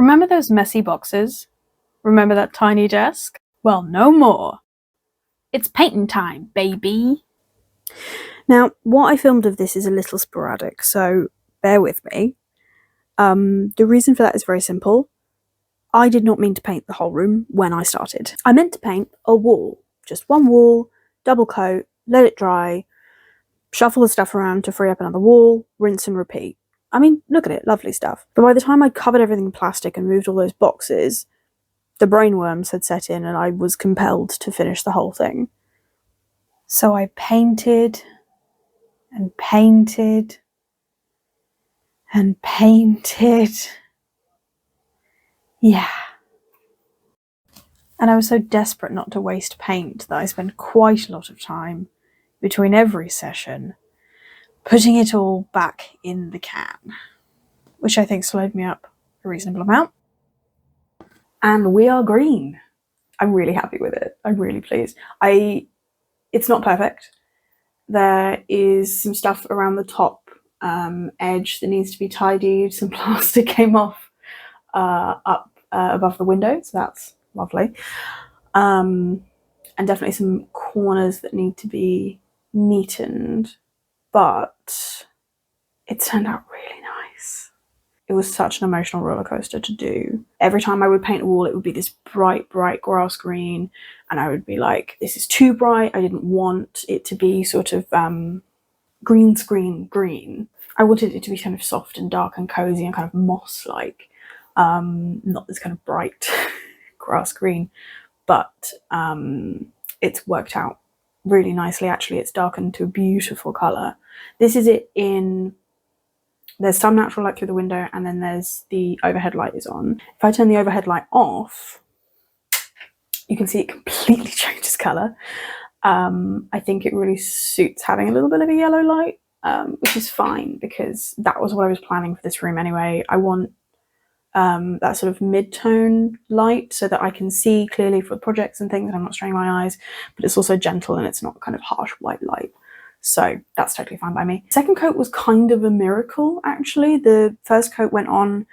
Remember those messy boxes? Remember that tiny desk? Well, no more. It's painting time, baby. Now, what I filmed of this is a little sporadic, so bear with me. The reason for that is very simple. I did not mean to paint the whole room when I started. I meant to paint a wall, just one wall, double coat, let it dry, shuffle the stuff around to free up another wall, rinse and repeat. I mean, look at it, lovely stuff. But by the time I'd covered everything in plastic and moved all those boxes, the brainworms had set in and I was compelled to finish the whole thing. So I painted and painted and painted. Yeah. And I was so desperate not to waste paint that I spent quite a lot of time between every session putting it all back in the can, which I think slowed me up a reasonable amount. And we are green. I'm really happy with it. I'm really pleased. It's not perfect. There is some stuff around the top edge that needs to be tidied. Some plastic came off up above the window, so that's lovely. And definitely some corners that need to be neatened, but it turned out really nice. It was such an emotional roller coaster to do. Every time I would paint a wall, it would be this bright, bright grass green, and I would be like, this is too bright. I didn't want it to be sort of green screen green. I wanted it to be kind of soft and dark and cozy and kind of moss-like, not this kind of bright grass green. But it's worked out really nicely. Actually, it's darkened to a beautiful colour. This is it in, there's some natural light through the window, and then there's the overhead light is on. If I turn the overhead light off, you can see it completely changes colour. I think it really suits having a little bit of a yellow light, which is fine because that was what I was planning for this room anyway. I want that sort of mid-tone light so that I can see clearly for projects and things and I'm not straining my eyes, but it's also gentle and it's not kind of harsh white light. So that's totally fine by me. Second coat was kind of a miracle, actually. The first coat went on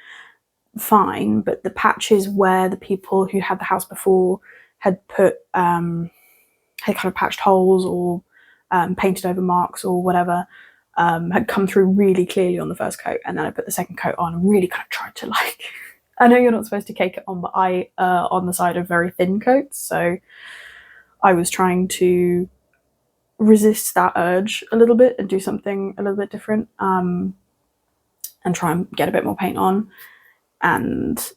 fine, but the patches where the people who had the house before had put, had kind of patched holes or painted over marks or whatever, had come through really clearly on the first coat, and then I put the second coat on and really kind of tried to like, I know you're not supposed to cake it on, but I on the side of very thin coats, so I was trying to resist that urge a little bit and do something a little bit different, and try and get a bit more paint on, and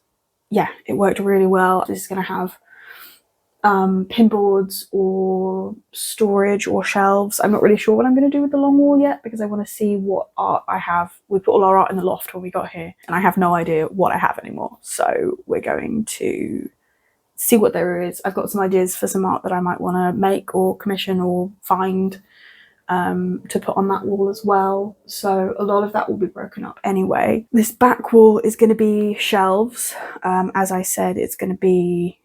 yeah, it worked really well. This is going to have pin boards or storage or shelves. I'm not really sure what I'm going to do with the long wall yet because I want to see what art I have. We put all our art in the loft when we got here and I have no idea what I have anymore. So we're going to see what there is. I've got some ideas for some art that I might want to make or commission or find to put on that wall as well. So a lot of that will be broken up anyway. This back wall is going to be shelves. As I said, it's going to be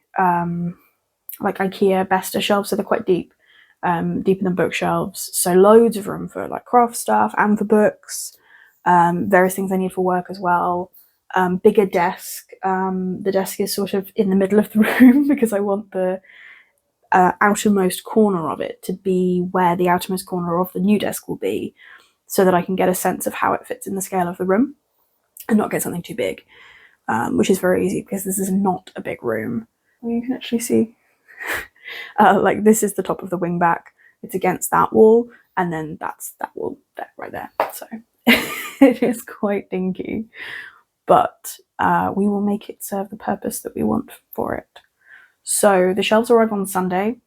like IKEA Besta shelves, so they're quite deep, deeper than bookshelves. So loads of room for like craft stuff and for books, various things I need for work as well. Bigger desk. The desk is sort of in the middle of the room because I want the outermost corner of it to be where the outermost corner of the new desk will be, so that I can get a sense of how it fits in the scale of the room and not get something too big, which is very easy because this is not a big room. You can actually see like this is the top of the wing back, it's against that wall, and then that's that wall there, right there. So it is quite dinky, but we will make it serve the purpose that we want for it. So the shelves arrive on Sunday.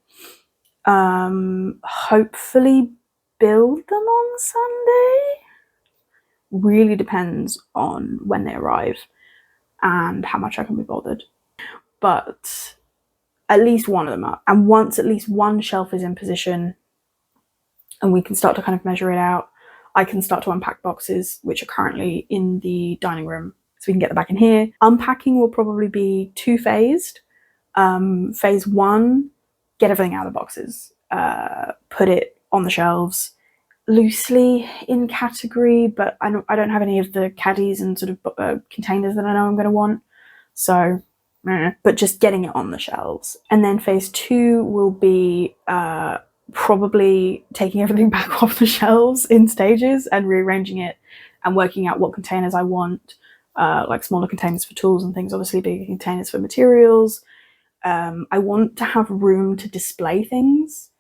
Hopefully build them on Sunday. Really depends on when they arrive and how much I can be bothered. But at least one of them up. And once at least one shelf is in position and we can start to kind of measure it out, I can start to unpack boxes which are currently in the dining room, so we can get them back in here. Unpacking will probably be two-phased. Phase one, get everything out of the boxes, put it on the shelves, loosely in category, but I don't have any of the caddies and sort of containers that I know I'm going to want. So, but just getting it on the shelves. And then phase 2 will be probably taking everything back off the shelves in stages and rearranging it and working out what containers I want, like smaller containers for tools and things, obviously bigger containers for materials. I want to have room to display things,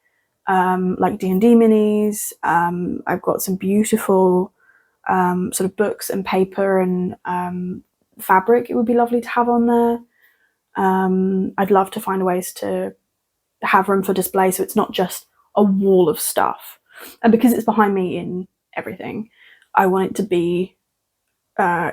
like D&D minis. I've got some beautiful sort of books and paper and fabric it would be lovely to have on there. I'd love to find ways to have room for display so it's not just a wall of stuff. And because it's behind me in everything, I want it to be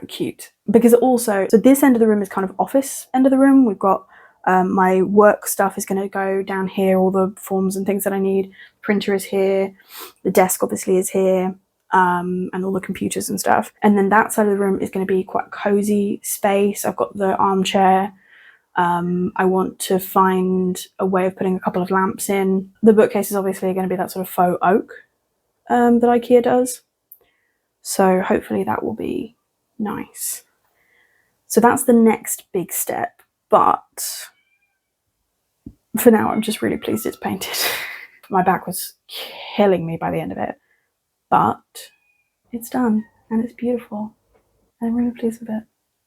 cute. Because also, so this end of the room is kind of office end of the room. We've got my work stuff is going to go down here, all the forms and things that I need. Printer is here. The desk obviously is here. And all the computers and stuff. And then that side of the room is going to be quite a cozy space. I've got the armchair. I want to find a way of putting a couple of lamps in. The bookcase is obviously going to be that sort of faux oak that IKEA does. So hopefully that will be nice. So that's the next big step. But for now, I'm just really pleased it's painted. My back was killing me by the end of it. But it's done and it's beautiful. And I'm really pleased with it.